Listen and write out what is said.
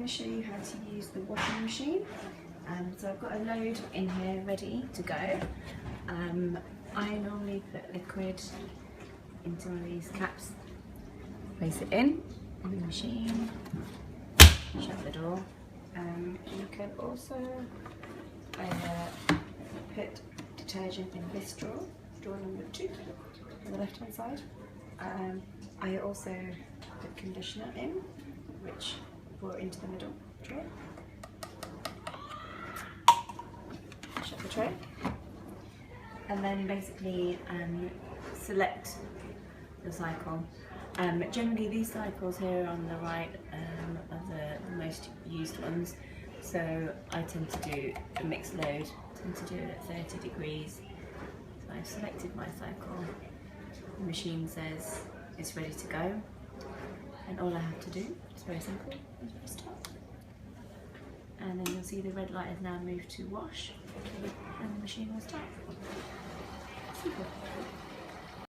to show you how to use the washing machine. So I've got a load in here ready to go. I normally put liquid into one of these caps, place it in the machine, shut the door. You can also put detergent in this drawer, drawer number 2 on the left hand side. I also put conditioner in, which pour into the middle tray. Shut the tray, and then basically select the cycle. Generally these cycles here on the right are the most used ones, so I tend to do a mixed load. I tend to do it at 30 degrees. So I've selected my cycle. The machine says it's ready to go, and all I have to do is very simple, is press start. And then you'll see the red light has now moved to wash, and the machine will start. Simple.